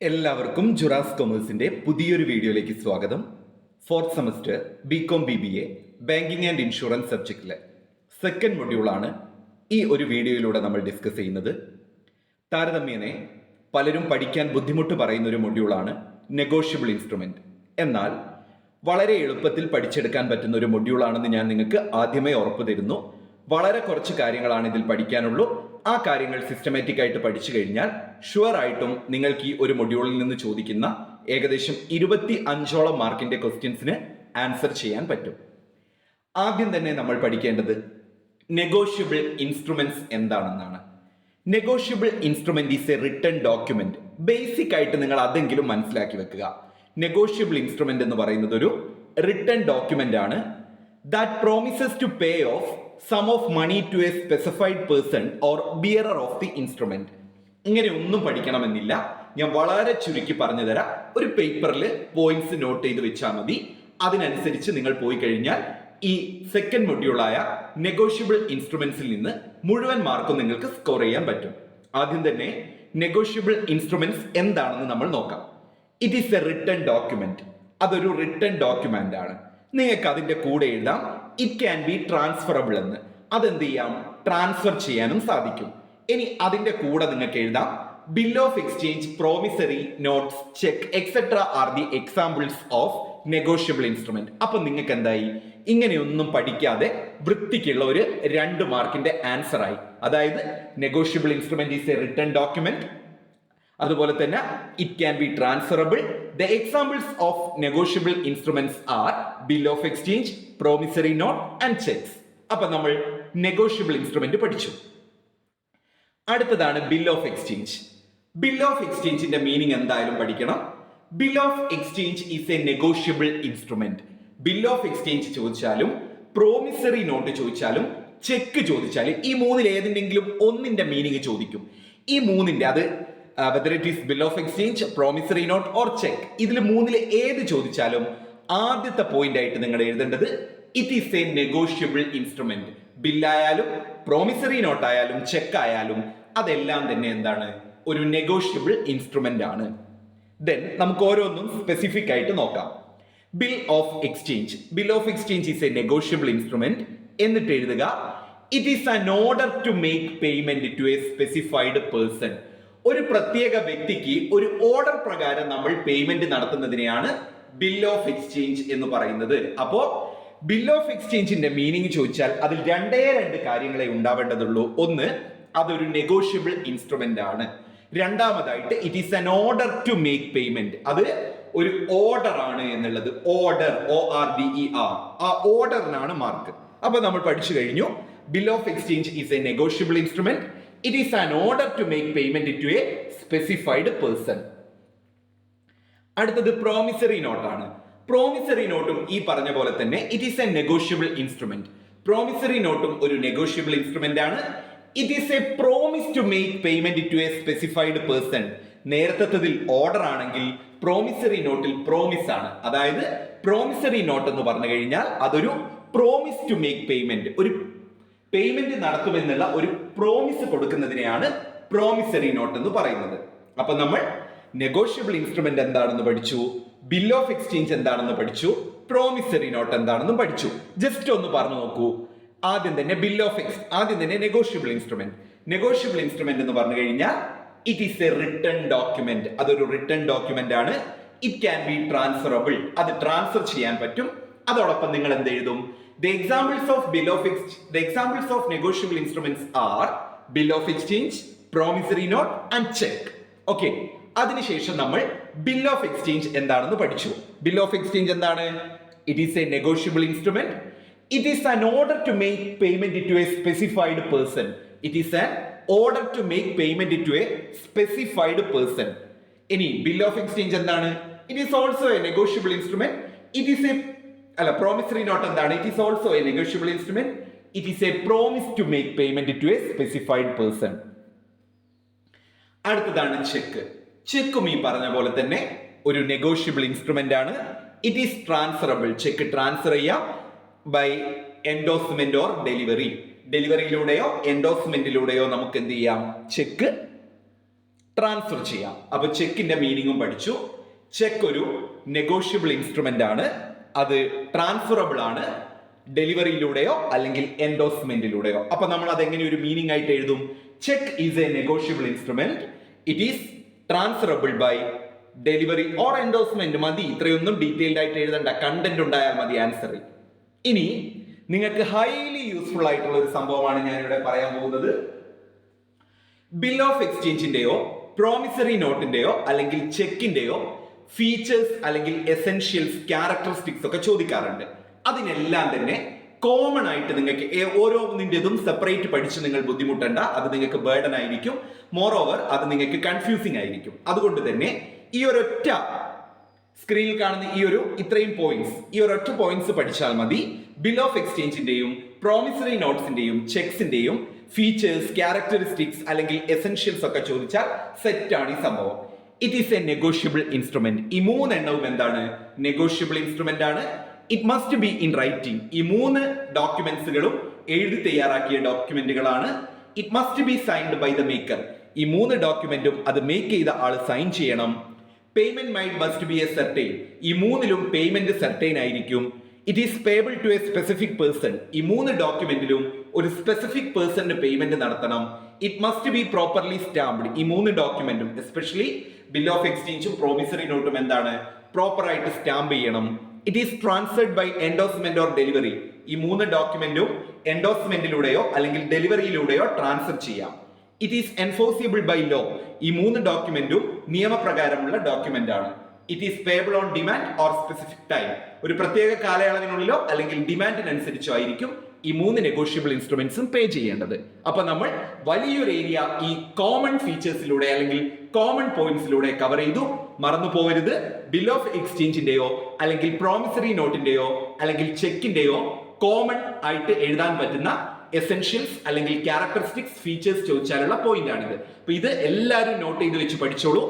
എല്ലാവർക്കും ജുറാസ് കൊമേഴ്സിന്റെ പുതിയൊരു വീഡിയോയിലേക്ക് സ്വാഗതം. Fourth semester BCom BBA banking and insurance സബ്ജക്റ്റിലെ സെക്കൻഡ് മൊഡ്യൂളാണ് ഈ ഒരു വീഡിയോയിലൂടെ നമ്മൾ ഡിസ്കസ് ചെയ്യുന്നത്. താരതമ്യേനെ പലരും പഠിക്കാൻ ബുദ്ധിമുട്ട് പറയുന്ന ഒരു മൊഡ്യൂളാണ് നെഗോഷ്യബിൾ ഇൻസ്ട്രുമെന്റ്. എന്നാൽ വളരെ എളുപ്പത്തിൽ പഠിച്ചെടുക്കാൻ പറ്റുന്ന ഒരു മൊഡ്യൂളാണെന്ന് ഞാൻ നിങ്ങൾക്ക് ആദ്യമേ ഉറപ്പു തരുന്നു. വളരെ കുറച്ച് കാര്യങ്ങളാണ് ഇതിൽ പഠിക്കാനുള്ളൂ. ആ കാര്യങ്ങൾ സിസ്റ്റമാറ്റിക് ആയിട്ട് പഠിച്ചു കഴിഞ്ഞാൽ ഷുവർ ആയിട്ടും നിങ്ങൾക്ക് ഈ ഒരു മൊഡ്യൂളിൽ നിന്ന് ചോദിക്കുന്ന ഏകദേശം 25ഓളം മാർക്കിന്റെ ക്വസ്റ്റ്യൻസിന് ആൻസർ ചെയ്യാൻ പറ്റും. ആദ്യം തന്നെ നമ്മൾ പഠിക്കേണ്ടത് നെഗോഷ്യബിൾ ഇൻസ്ട്രുമെന്റ്സ് എന്താണെന്നാണ്. Negotiable instrument is a written document. Basic ആയിട്ട് നിങ്ങൾ അതെങ്കിലും മനസ്സിലാക്കി വെക്കുക. നെഗോഷ്യബിൾ ഇൻസ്ട്രുമെന്റ് എന്ന് പറയുന്നത് ഒരു റിട്ടൺ ഡോക്യുമെന്റ് ആണ്. That promises to pay off sum of money to a specified person or bearer of the instrument. ഇങ്ങനെ ഒന്നും പഠിക്കണമെന്നില്ല. ഞാൻ വളരെ ചുരുക്കി പറഞ്ഞു തരാം. ഒരു പേപ്പറിൽ പോയിന്റ്സ് നോട്ട് ചെയ്ത് വെച്ചാൽ മതി. അതിനനുസരിച്ച് നിങ്ങൾ പോയി കഴിഞ്ഞാൽ ഈ സെക്കൻഡ് മൊഡ്യൂളായ നെഗോഷ്യബിൾ ഇൻസ്ട്രുമെന്റ്സിൽ നിന്ന് മുഴുവൻ മാർക്കും നിങ്ങൾക്ക് സ്കോർ ചെയ്യാൻ പറ്റും. ആദ്യം തന്നെ നെഗോഷ്യബിൾ ഇൻസ്ട്രുമെന്റ്സ് എന്താണെന്ന് നമ്മൾ നോക്കാം. It is a written document. അതൊരു റിട്ടൺ ഡോക്യുമെന്റ് ആണ്. നിങ്ങൾക്ക് അതിന്റെ കൂടെ എഴുതാം ഇറ്റ് ക്യാൻ ബി ട്രാൻസ്ഫറബിൾ എന്ന്. അതെന്ത് ചെയ്യാം? ട്രാൻസ്ഫർ ചെയ്യാനും സാധിക്കും. ഇനി അതിന്റെ കൂടെ നിങ്ങൾക്ക് എഴുതാം bill of exchange, promissory notes, check etcetera are the examples of negotiable instrument. അപ്പൊ നിങ്ങൾക്ക് എന്തായി? ഇങ്ങനെയൊന്നും പഠിക്കാതെ വൃത്തിക്കുള്ള ഒരു 2 മാർക്കിന്റെ ആൻസർ ആയി. അതായത് negotiable instrument is a written document, അതുപോലെ തന്നെ it can be transferable. The examples of negotiable instruments are bill of exchange, promissory note and cheques. അപ്പൊ നമ്മൾ നെഗോഷ്യബിൾ ഇൻസ്ട്രുമെന്റ് പഠിച്ചു. അടുത്തതാണ് bill of exchange. Bill of എക്സ്ചേഞ്ചിന്റെ meaning എന്തായാലും പഠിക്കണം. Bill of exchange is a negotiable instrument. Bill of exchange ചോദിച്ചാലും promissory note ചോദിച്ചാലും cheque ചോദിച്ചാലും ഈ മൂന്നിൽ ഏതിന്റെങ്കിലും ഒന്നിന്റെ മീനിങ് ചോദിക്കും. ഈ മൂന്നിന്റെ അത് whether it is bill of exchange, promissory note or check, ഇതിൽ മൂന്നിൽ ഏത് ചോദിച്ചാലും ആദ്യത്തെ പോയിന്റ് ആയിട്ട് നിങ്ങൾ എഴുതേണ്ടത് it is a negotiable instrument. ബില്ലായാലും പ്രോമിസറി നോട്ട് ആയാലും ചെക്ക് ആയാലും അതെല്ലാം തന്നെ എന്താണ്? ഒരു നെഗോഷ്യബിൾ ഇൻസ്ട്രുമെന്റ് ആണ്. ദെൻ നമുക്ക് ഓരോന്നും സ്പെസിഫിക് ആയിട്ട് നോക്കാം. Bill of exchange. Bill of exchange is a negotiable instrument. എന്നിട്ട് എഴുതുക it is an order to make payment to a specified person. ഒരു പ്രത്യേക വ്യക്തിക്ക് ഒരു ഓർഡർ പ്രകാരം നമ്മൾ പേയ്മെന്റ് നടത്തുന്നതിനെയാണ് ബിൽ ഓഫ് എക്സ്ചേഞ്ച് എന്ന് പറയുന്നത്. അപ്പോ ബിൽ ഓഫ് എക്സ്ചേഞ്ചിന്റെ മീനിങ് ചോദിച്ചാൽ അതിൽ 2 കാര്യങ്ങളെ ഉണ്ടാവേണ്ടതുള്ളൂ. ഒന്ന്, അതൊരു നെഗോഷ്യബിൾ ഇൻസ്ട്രുമെന്റ് ആണ്. രണ്ടാമതായിട്ട് it is an order to make payment. അത് ഒരു ഓർഡർ ആണ് എന്നുള്ളത്. ഓർഡർ, ORDER, ആ ഓർഡറിനാണ് മാർക്ക്. അപ്പൊ നമ്മൾ പഠിച്ചു കഴിഞ്ഞു bill of exchange is a negotiable instrument. It is an order to make payment to a specified person. അടുത്തത് പ്രോമിസറി നോട്ട് ആണ്. പ്രോമിസറി നോട്ടും ഈ പറഞ്ഞ പോലെ തന്നെ it is a negotiable instrument. Promissory നോട്ടും ഒരു നെഗോഷ്യബിൾ ഇൻസ്ട്രുമെന്റ് ആണ്. It is a promise to make payment to a specified person. നേരത്തതിൽ ഓർഡർ ആണെങ്കിൽ പ്രോമിസറി നോട്ടിൽ പ്രോമിസ് ആണ്. അതായത് പ്രോമിസറി നോട്ട് എന്ന് പറഞ്ഞു കഴിഞ്ഞാൽ അതൊരു പ്രോമിസ് ടു മേക്ക് പേയ്മെന്റ്, ഒരു പേയ്മെന്റ് നടത്തുമെന്നുള്ള ഒരു പ്രോമിസ് കൊടുക്കുന്നതിനെയാണ് പ്രോമിസറി നോട്ട് എന്ന് പറയുന്നത്. അപ്പൊ നമ്മൾ നെഗോഷ്യബിൾ ഇൻസ്ട്രുമെന്റ് എന്താണെന്ന് പഠിച്ചു, ബിൽ ഓഫ് എക്സ്ചേഞ്ച് എന്താണെന്ന് പഠിച്ചു, പ്രോമിസറി നോട്ട് എന്താണെന്ന് പഠിച്ചു. ജസ്റ്റ് ഒന്ന് പറഞ്ഞു നോക്കൂ. ആദ്യം തന്നെ നെഗോഷ്യബിൾ ഇൻസ്ട്രുമെന്റ്. നെഗോഷ്യബിൾ ഇൻസ്ട്രുമെന്റ് എന്ന് പറഞ്ഞു കഴിഞ്ഞാൽ it is a written document. അതൊരു റിട്ടൺ ഡോക്യുമെന്റ് ആണ്. It can be transferable. അത് ട്രാൻസ്ഫർ ചെയ്യാൻ പറ്റും. അതോടൊപ്പം നിങ്ങൾ എന്ത് എഴുതും? The examples of negotiable instruments are bill of exchange, promissory note and check. Okay. അതിനുശേഷം നമ്മൾ ബിൽ ഓഫ് എക്സ്ചേഞ്ച് എന്താണെന്ന് പഠിച്ചു. ബിൽ ഓഫ് എക്സ്ചേഞ്ച് എന്താണ്? It is a negotiable instrument. It is an order to make payment to a specified person. It is an order to make payment to a specified person. ഇനി bill of exchange എന്താണ്? It is also a negotiable instrument. It is a promissory note എന്താണ്? It is also a negotiable instrument. It is a promise to make payment to a specified person. അടുത്തതാണ് check. ചെക്കും ഈ പറഞ്ഞ പോലെ തന്നെ ഒരു negotiable instrument ആണ്. It is transferable. Check transfer ചെയ്യാം by endorsement or delivery. ഡെലിവറിയിലൂടെയോ എൻഡോസ്മെന്റിലൂടെയോ നമുക്ക് എന്ത് ചെയ്യാം? ചെക്ക് ട്രാൻസ്ഫർ ചെയ്യാം. അപ്പൊ ചെക്കിന്റെ മീനിങ്ങും പഠിച്ചു. ചെക്ക് ഒരു നെഗോഷ്യബിൾ ഇൻസ്ട്രുമെന്റ് ആണ്, അത് ട്രാൻസ്ഫറബിൾ ആണ്, ഡെലിവറിയിലൂടെയോ അല്ലെങ്കിൽ എൻഡോസ്മെന്റിലൂടെയോ. അപ്പൊ നമ്മൾ അത് എങ്ങനെ ഒരു മീനിങ് ആയിട്ട് എഴുതും? Cheque is a negotiable instrument, it is transferable by delivery or endorsement. മതി, ഇത്രയൊന്നും ഡീറ്റെയിൽഡ് ആയിട്ട് എഴുതണ്ട, കണ്ടന്റ് ഉണ്ടായാൽ മതി ആൻസറിൽ. ഇനി നിങ്ങൾക്ക് ഹൈലി യൂസ്ഫുൾ ആയിട്ടുള്ള ഒരു സംഭവമാണ് ഞാൻ ഇവിടെ പറയാൻ പോകുന്നത്. ബിൽ ഓഫ് എക്സ്ചേഞ്ചിന്റെയോ പ്രോമിസറി നോട്ടിന്റെയോ അല്ലെങ്കിൽ ചെക്കിന്റെയോ ഫീച്ചേഴ്സ് അല്ലെങ്കിൽ എസെൻഷ്യൽസ്, ക്യാരക്ടറിസ്റ്റിക്സ് ഒക്കെ ചോദിക്കാറുണ്ട്. അതിനെല്ലാം തന്നെ കോമൺ ആയിട്ട് നിങ്ങൾക്ക് ഓരോന്നിൻ്റെതും സെപ്പറേറ്റ് പഠിച്ച് നിങ്ങൾ ബുദ്ധിമുട്ടണ്ട, അത് നിങ്ങൾക്ക് ബേർഡൻ ആയിരിക്കും. മോർ ഓവർ അത് നിങ്ങൾക്ക് കൺഫ്യൂസിംഗ് ആയിരിക്കും. അതുകൊണ്ട് തന്നെ ഈ ഒരൊറ്റ സ്ക്രീനിൽ കാണുന്ന ഇത്രയും പോയിന്റ്സ്, ഈ ഒരൊറ്റ പോയിന്റ്സ് പഠിച്ചാൽ മതി. ബിൽ ഓഫ് എക്സ്ചേഞ്ചിന്റെയും പ്രോമിസറി നോട്ട്സിന്റെയും ചെക്സിന്റെയും ഫീച്ചേഴ്സ്, ക്യാരക്ടറിസ്റ്റിക്സ് അല്ലെങ്കിൽ എസെൻഷ്യൽസ് ഒക്കെ ചോദിച്ചാൽ സെറ്റ് ആണ് ഈ സംഭവം. It is a negotiable instrument. ഈ മൂന്നെണ്ണവും എന്താണ്? നെഗോഷ്യബിൾ ഇൻസ്ട്രുമെന്റ് ആണ്. It must be in writing. ഈ മൂന്ന് ഡോക്യുമെന്റ്സുകളും എഴുതി തയ്യാറാക്കിയ ഡോക്യുമെന്റുകളാണ്. It must be signed by the maker. ഈ മൂന്ന് ഡോക്യുമെന്റും അത് മേക്ക് ചെയ്ത ആള് സൈൻ ചെയ്യണം. Payment must be a certain. ഈ മൂന്നിലും പേയ്മെന്റ് സെർട്ടൈൻ ആയിരിക്കും. It is payable to a specific person. ഈ മൂന്ന് ഡോക്യുമെന്റിലും ഒരു സ്പെസിഫിക് പേഴ്സണിന് പേയ്മെന്റ് നടത്തണം. It must be properly stamped. ഈ മൂന്ന് ഡോക്യുമെന്റും എസ്പെഷ്യലി ബിൽ ഓഫ് എക്സ്ചേഞ്ചും പ്രോമിസറി നോട്ടും എന്താണ്? പ്രോപ്പർ ആയിട്ട് സ്റ്റാമ്പ് ചെയ്യണം. It is transferred by endorsement or delivery. ഈ മൂന്ന് ഡോക്യുമെന്റും എൻഡോസ്മെന്റിലൂടെയോ അല്ലെങ്കിൽ ഡെലിവറിയിലൂടെയോ ട്രാൻസ്ഫർ ചെയ്യാം. It is enforceable by law. ഈ മൂന്ന് ഡോക്യുമെന്റും നിയമപ്രകാരമുള്ള ഡോക്യുമെന്റ് ആണ്. It is payable on demand or specific time. ഒരു പ്രത്യേക കാലയളവിനുള്ളിലോ അല്ലെങ്കിൽ ഡിമാൻഡിനനുസരിച്ചോ ആയിരിക്കും ഈ മൂന്ന് നെഗോഷ്യബിൾ ഇൻസ്ട്രുമെന്റ്സും പേ ചെയ്യേണ്ടത്. അപ്പൊ നമ്മൾ വലിയൊരു ഏരിയ ഈ കോമൺ ഫീച്ചേഴ്സിലൂടെ അല്ലെങ്കിൽ കോമൺ പോയിന്റ്സിലൂടെ കവർ ചെയ്തു. മറന്നു പോകരുത്, ബിൽ ഓഫ് എക്സ്ചേഞ്ചിന്റെയോ അല്ലെങ്കിൽ പ്രോമിസറി നോട്ടിന്റെയോ അല്ലെങ്കിൽ ചെക്കിന്റെയോ കോമൺ ആയിട്ട് എഴുതാൻ പറ്റുന്ന എസെൻഷ്യൽസ് അല്ലെങ്കിൽ ക്യാരക്ടറിസ്റ്റിക്സ്, ഫീച്ചേഴ്സ് ചോദിച്ചാലുള്ള പോയിന്റ് ആണിത്. അപ്പൊ ഇത് എല്ലാവരും നോട്ട് ചെയ്ത് വെച്ച് പഠിച്ചോളൂ.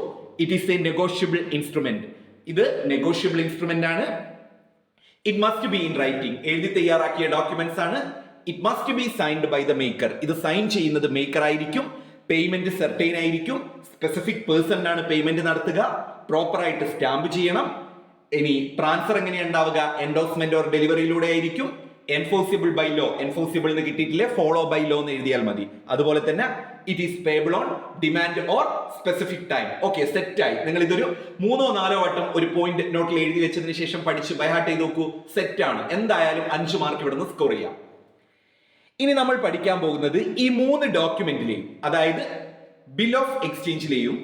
It is a negotiable instrument. ഇത് നെഗോഷ്യബിൾ ഇൻസ്ട്രുമെന്റ് ആണ്. It must be in writing. എഴുതി തയ്യാറാക്കിയ ഡോക്യുമെന്റ്സ് ആണ്. It must be signed by the maker. ഇത് സൈൻ ചെയ്യുന്നത് മേക്കർ ആയിരിക്കും. പേയ്മെന്റ് സെർട്ടൈൻ ആയിരിക്കും. സ്പെസിഫിക് പേഴ്സണിനാണ് പേയ്മെന്റ് നടത്തുക. പ്രോപ്പർ ആയിട്ട് സ്റ്റാമ്പ് ചെയ്യണം. ഇനി ട്രാൻസ്ഫർ എങ്ങനെയാണ് ഉണ്ടാവുക? എൻഡോസ്മെന്റ് ഓർ ഡെലിവറിയിലൂടെ ആയിരിക്കും. Enforceable by law. എൻഫോഴ്സിബിൾ എന്ന് കിട്ടിയിട്ടില്ലേ, ഫോളോ ബൈ ലോ എന്ന് എഴുതിയാൽ മതി. അതുപോലെ തന്നെ it is payable on demand or specific time. Okay, set ആയി. നിങ്ങൾ ഇതൊരു 3-4 വട്ടം ഒരു പോയിന്റ് നോട്ടിൽ എഴുതി വെച്ചതിന് ശേഷം പഠിച്ച് ബൈഹാർട്ട് ചെയ്ത് നോക്കൂ. സെറ്റ് ആണ്. എന്തായാലും 5 മാർക്ക് ഇവിടുന്ന് സ്കോർ ചെയ്യാം. ഇനി നമ്മൾ പഠിക്കാൻ പോകുന്നത് ഈ 3 ഡോക്യുമെന്റിലെയും, അതായത് ബിൽ ഓഫ് എക്സ്ചേഞ്ചിലെയും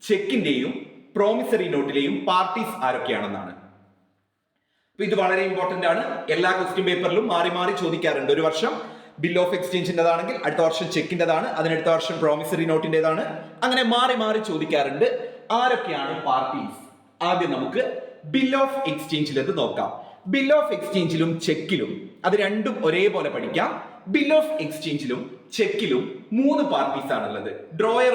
ചെക്കിന്റെയും പ്രോമിസറി നോട്ടിലെയും പാർട്ടീസ് ആരൊക്കെയാണെന്നാണ്. ഇത് വളരെ ഇമ്പോർട്ടന്റ് ആണ്. എല്ലാ ക്വസ്റ്റ്യൻ പേപ്പറിലും മാറി മാറി ചോദിക്കാറുണ്ട്. ഒരു വർഷം ബിൽ ഓഫ് എക്സ്ചേഞ്ചിൻ്റെതാണെങ്കിൽ അടുത്ത വർഷം ചെക്കിൻ്റെതാണ്, അതിനടുത്ത വർഷം പ്രോമിസറി നോട്ടിൻ്റെതാണ്. അങ്ങനെ മാറി മാറി ചോദിക്കാറുണ്ട്. ആരൊക്കെയാണ് പാർട്ടീസ്? ആദ്യം നമുക്ക് ബിൽ ഓഫ് എക്സ്ചേഞ്ചിലത് നോക്കാം. ബിൽ ഓഫ് എക്സ്ചേഞ്ചിലും ചെക്കിലും അത് രണ്ടും ഒരേപോലെ പഠിക്കാം. ബിൽ ഓഫ് എക്സ്ചേഞ്ചിലും ചെക്കിലും 3 പാർട്ടീസ് ആണുള്ളത്. Drawer,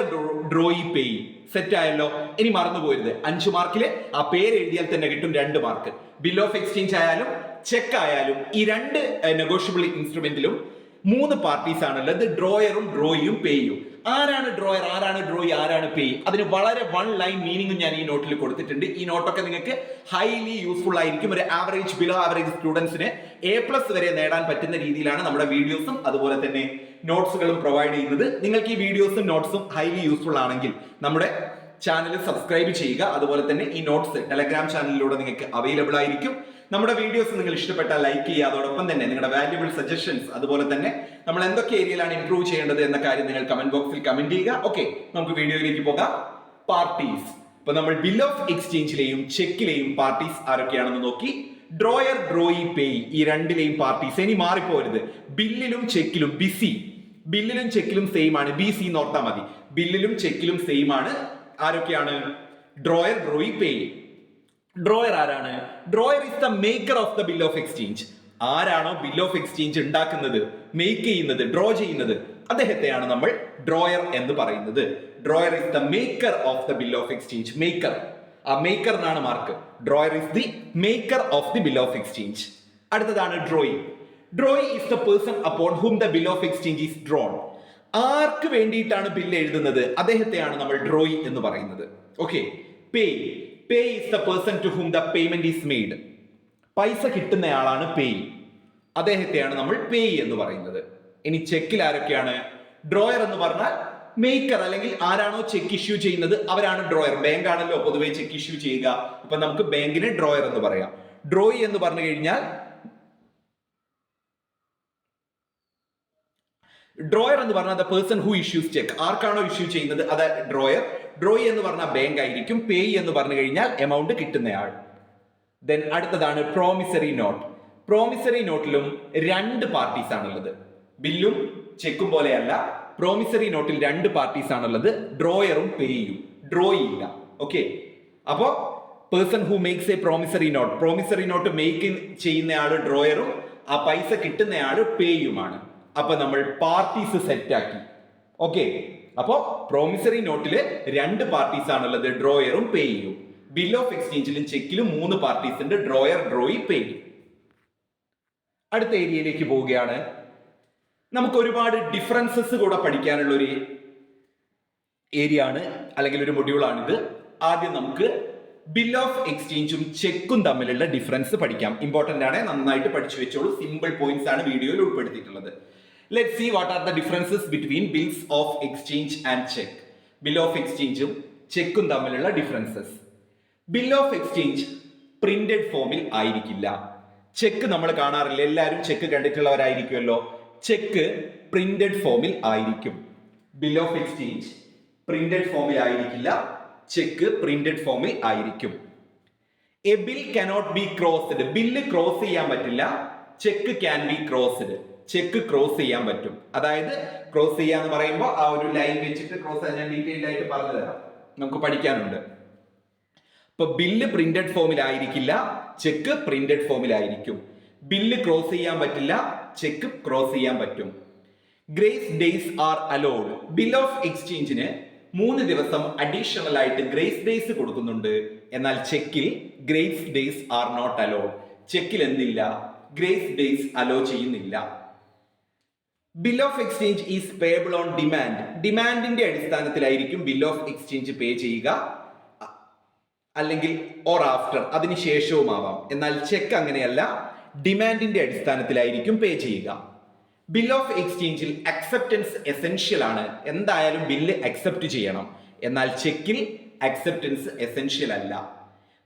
drawee, payee. സെറ്റ് ആയല്ലോ. ഇനി മറന്നു പോയത് 5 മാർക്കില് ആ പേര് എഴുതിയാൽ തന്നെ കിട്ടും 2 മാർക്ക്. ബിൽ ഓഫ് എക്സ്ചേഞ്ച് ആയാലും ചെക്ക് ആയാലും ഈ 2 നെഗോഷ്യബിൾ ഇൻസ്ട്രുമെന്റിലും 3 പാർട്ടീസ് ആണുള്ളത്. ഡ്രോയറും ഡ്രോയിയും പേയും. ആരാണ് ഡ്രോയർ, ആരാണ് ഡ്രോയി, ആരാണ് പേയി? അതിന് വളരെ 1 ലൈൻ മീനിങ് ഞാൻ ഈ നോട്ടിൽ കൊടുത്തിട്ടുണ്ട്. ഈ നോട്ടൊക്കെ നിങ്ങൾക്ക് ഹൈലി യൂസ്ഫുൾ ആയിരിക്കും. ഒരു ആവറേജ്, ബിലോ ആവറേജ് സ്റ്റുഡൻസിന് A+ വരെ നേടാൻ പറ്റുന്ന രീതിയിലാണ് നമ്മുടെ വീഡിയോസും അതുപോലെ തന്നെ നോട്ട്സുകളും പ്രൊവൈഡ് ചെയ്യുന്നത്. നിങ്ങൾക്ക് ഈ വീഡിയോസും നോട്ട്സും ഹൈലി യൂസ്ഫുൾ ആണെങ്കിൽ നമ്മുടെ ചാനൽ സബ്സ്ക്രൈബ് ചെയ്യുക. അതുപോലെ തന്നെ ഈ നോട്ട്സ് ടെലഗ്രാം ചാനലിലൂടെ നിങ്ങൾക്ക് അവൈലബിൾ ആയിരിക്കും. നമ്മുടെ വീഡിയോസ് നിങ്ങൾ ഇഷ്ടപ്പെട്ടാൽ ലൈക്ക് ചെയ്യുക. അതോടൊപ്പം തന്നെ നിങ്ങളുടെ വാല്യുബിൾ സജഷൻസ്, അതുപോലെ തന്നെ നമ്മൾ എന്തൊക്കെ ഏരിയയിലാണ് ഇംപ്രൂവ് ചെയ്യേണ്ടത് എന്ന കാര്യം നിങ്ങൾ കമന്റ് ബോക്സിൽ കമന്റ് ചെയ്യുക. ഓക്കെ, നമുക്ക് വീഡിയോയിലേക്ക് പോകാം. പാർട്ടീസ്. ഇപ്പൊ നമ്മൾ ബിൽ ഓഫ് എക്സ്ചേഞ്ചിലെയും ചെക്കിലെയും പാർട്ടീസ് ആരൊക്കെയാണെന്ന് നോക്കി. ഡ്രോയർ, ഡ്രോയി, പേയി, ഈ 2ലെയും പാർട്ടീസ്. ഇനി മാറിപ്പോരുത്. ബില്ലിലും ചെക്കിലും ബിസി. ബില്ലിലും ചെക്കിലും സെയിം ആണ്. BC നോർത്താ മതി. ബില്ലിലും ചെക്കിലും സെയിം ആണ്. ആരൊക്കെയാണ്? Drawer, drawee, payee. ഡ്രോയർ ആരാണ്? Drawer is the maker of the bill of exchange. ആരാണോ ബിൽ ഓഫ് എക്സ്ചേഞ്ച് ഉണ്ടാക്കുന്നത്, മേക്ക് ചെയ്യുന്നത്, ഡ്രോ ചെയ്യുന്നത്, അദ്ദേഹത്തെയാണ് നമ്മൾ ഡ്രോയർ എന്ന് പറയുന്നത്. Drawer is the maker of the bill of exchange. Maker, ആ മേക്കർ എന്നാണ് mark. Drawer is the maker of the bill of exchange. അടുത്തതാണ് drawee. Drawee is the person upon whom the bill of exchange is drawn. ആർക്ക് വേണ്ടിയിട്ടാണ് bill എഴുതുന്നത്? അദ്ദേഹത്തെയാണ് നമ്മൾ drawee എന്ന് പറയുന്നത്. Okay. Payee is the person to whom the payment is made. പൈസ കിട്ടുന്നയാളാണ് പേ. അദ്ദേഹത്തെയാണ് നമ്മൾ പേ എന്ന് പറയുന്നത്. ഇനി ചെക്കിൽ ആരൊക്കെയാണ്? ഡ്രോയർ എന്ന് പറഞ്ഞാൽ മേക്കർ, അല്ലെങ്കിൽ ആരാണോ ചെക്ക് ഇഷ്യൂ ചെയ്യുന്നത് അവരാണ് ഡ്രോയർ. ബാങ്ക് ആണല്ലോ പൊതുവെ ചെക്ക് ഇഷ്യൂ ചെയ്യുക. ഇപ്പൊ നമുക്ക് ബാങ്കിനെ ഡ്രോയർ എന്ന് പറയാം. ഡ്രോയി എന്ന് പറഞ്ഞു കഴിഞ്ഞാൽ ഡ്രോയർ എന്ന് പറഞ്ഞാൽ the person who issues check. ആർക്കാണോ ഇഷ്യൂ ചെയ്യുന്നത് അത് ഡ്രോയർ. ഡ്രോയി എന്ന് പറഞ്ഞാൽ ബാങ്ക് ആയിരിക്കും. പേ എന്ന് പറഞ്ഞു കഴിഞ്ഞാൽ എമൗണ്ട് കിട്ടുന്നയാൾ. ദെൻ അടുത്തതാണ് പ്രോമിസറി നോട്ട്. പ്രോമിസറി നോട്ടിലും രണ്ട് പാർട്ടീസ് ആണുള്ളത്. ബില്ലും ചെക്കും പോലെയല്ല. പ്രോമിസറി നോട്ടിൽ രണ്ട് പാർട്ടീസ് ആണുള്ളത്, ഡ്രോയറും പേയും. ഡ്രോയി ഇല്ല. ഓക്കെ. അപ്പോ person who makes a promissory note, promissory note make ചെയ്യുന്നയാള് ഡ്രോയറും ആ പൈസ കിട്ടുന്നയാള് പേയുമാണ്. അപ്പൊ നമ്മൾ പാർട്ടീസ് സെറ്റ് ആക്കി. ഓക്കെ. അപ്പോ പ്രോമിസറി നോട്ടില് രണ്ട് പാർട്ടീസ് ആണുള്ളത്, ഡ്രോയറും പേയും. ബിൽ ഓഫ് എക്സ്ചേഞ്ചിലും ചെക്കിലും മൂന്ന് പാർട്ടീസ് ഉണ്ട്, ഡ്രോയർ, ഡ്രോയി, പേയ്. അടുത്ത ഏരിയയിലേക്ക് പോവുകയാണ്. നമുക്ക് ഒരുപാട് ഡിഫറൻസസ് കൂടെ പഠിക്കാനുള്ള ഒരു ഏരിയ ആണ്, അല്ലെങ്കിൽ ഒരു മൊഡ്യൂളാണിത്. ആദ്യം നമുക്ക് ബിൽ ഓഫ് എക്സ്ചേഞ്ചും ചെക്കും തമ്മിലുള്ള ഡിഫറൻസ് പഠിക്കാം. ഇമ്പോർട്ടന്റ് ആണ്, നന്നായിട്ട് പഠിച്ചു വെച്ചോളൂ. സിമ്പിൾ പോയിന്റ്സ് ആണ് വീഡിയോയിൽ ഉൾപ്പെടുത്തിയിട്ടുള്ളത്. Let's see what are the differences between bills of exchange and check. Bill of exchangeും ചെക്കും തമ്മിലുള്ള differences. Bill of exchange printed ഫോമിൽ ആയിരിക്കില്ല. ചെക്ക് നമ്മൾ കാണാറില്ല, എല്ലാവരും ചെക്ക് കണ്ടിട്ടുള്ളവരായിരിക്കുമല്ലോ. ചെക്ക് പ്രിന്റഡ് ഫോമിൽ ആയിരിക്കും. ബിൽ ഓഫ് എക്സ്ചേഞ്ച് പ്രിന്റഡ് ഫോമിൽ ആയിരിക്കില്ല, ചെക്ക് പ്രിന്റഡ് ഫോമിൽ ആയിരിക്കും. A bill cannot be crossed. Bill cross ചെയ്യാൻ പറ്റില്ല. Check can be crossed. Check cross ചെയ്യാൻ പറ്റും. അതായത് ക്രോസ് ചെയ്യാന്ന് പറയുമ്പോൾ ആ ഒരു ലൈൻ വെച്ചിട്ട് ക്രോസ് ഞാൻ ഡീറ്റെയിൽഡ് ആയിട്ട് പറഞ്ഞു തരാം, നമുക്ക് പഠിക്കാനുണ്ട്. ഇപ്പൊ ബില്ല് പ്രിന്റഡ് ഫോമിൽ ആയിരിക്കില്ല, ചെക്ക് പ്രിന്റഡ് ഫോമിൽ ആയിരിക്കും. ബില്ല് ക്രോസ് ചെയ്യാൻ പറ്റില്ല, ചെക്ക് ക്രോസ് ചെയ്യാൻ പറ്റും. Grace days are allowed. Bill of എക്സ്ചേഞ്ചിന് 3 ദിവസം അഡീഷണൽ ആയിട്ട് ഗ്രേസ് ഡേയ്സ് കൊടുക്കുന്നുണ്ട്. എന്നാൽ ചെക്കിൽ grace days are not allowed. ചെക്കിൽ എന്തില്ല? ഗ്രേസ് ഡേയ്സ് അലോ ചെയ്യുന്നില്ല. Bill of exchange is payable on demand. ഡിമാൻഡിന്റെ അടിസ്ഥാനത്തിലായിരിക്കും ബിൽ ഓഫ് എക്സ്ചേഞ്ച് പേ ചെയ്യുക, അല്ലെങ്കിൽ ഓർ ആഫ്റ്റർ, അതിനുശേഷവും ആവാം. എന്നാൽ ചെക്ക് അങ്ങനെയല്ല, ഡിമാൻഡിന്റെ അടിസ്ഥാനത്തിലായിരിക്കും പേ ചെയ്യുക. ബിൽ ഓഫ് എക്സ്ചേഞ്ചിൽ അക്സെപ്റ്റൻസ് എസെൻഷ്യൽ ആണ്. എന്തായാലും ബില്ല് അക്സെപ്റ്റ് ചെയ്യണം. എന്നാൽ ചെക്കിൽ അക്സെപ്റ്റൻസ് എസെൻഷ്യൽ അല്ല.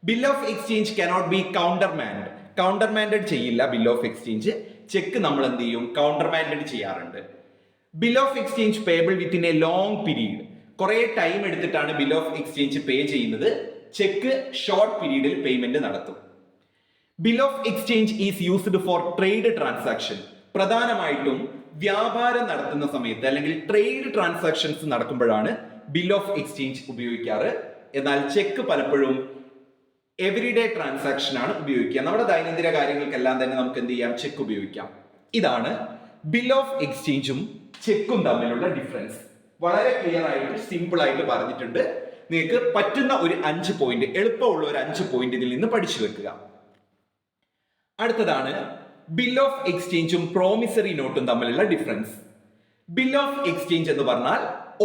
Bill of exchange cannot be countermand. Countermanded ചെയ്യില്ല ബിൽ ഓഫ് എക്സ്ചേഞ്ച്. ചെക്ക് നമ്മൾ എന്ത് ചെയ്യും? കൗണ്ടർമാൻഡഡ് ചെയ്യാറുണ്ട്. Bill of exchange payable within a long period. കുറെ ടൈം എടുത്തിട്ടാണ് ബിൽ ഓഫ് എക്സ്ചേഞ്ച് പേ ചെയ്യുന്നത്. ചെക്ക് ഷോർട്ട് പീരീഡിൽ പേയ്മെന്റ് നടത്തും. Bill of exchange is used for trade transaction. പ്രധാനമായിട്ടും വ്യാപാരം നടത്തുന്ന സമയത്ത്, അല്ലെങ്കിൽ ട്രേഡ് ട്രാൻസാക്ഷൻസ് നടക്കുമ്പോഴാണ് ബിൽ ഓഫ് എക്സ്ചേഞ്ച് ഉപയോഗിക്കാറ്. എന്നാൽ ചെക്ക് പലപ്പോഴും എവറിഡേ ട്രാൻസാക്ഷൻ ആണ് ഉപയോഗിക്കുക. നമ്മുടെ ദൈനംദിന കാര്യങ്ങൾക്കെല്ലാം തന്നെ നമുക്ക് എന്ത് ചെയ്യാം? ചെക്ക് ഉപയോഗിക്കാം. ഇതാണ് ബിൽ ഓഫ് എക്സ്ചേഞ്ചും ചെക്കും തമ്മിലുള്ള ഡിഫറൻസ്. വളരെ ക്ലിയർ ആയിട്ട് സിമ്പിൾ ആയിട്ട് പറഞ്ഞിട്ടുണ്ട്. നിങ്ങൾക്ക് പറ്റുന്ന ഒരു 5 പോയിന്റ്, എളുപ്പമുള്ള ഒരു 5 പോയിന്റ് ഇതിൽ നിന്ന് പഠിച്ചു വെക്കുക. അടുത്തതാണ് ബിൽ ഓഫ് എക്സ്ചേഞ്ചും പ്രോമിസറി നോട്ടും തമ്മിലുള്ള ഡിഫറൻസ്. ബിൽ ഓഫ് എക്സ്ചേഞ്ച് എന്ന് പറഞ്ഞാൽ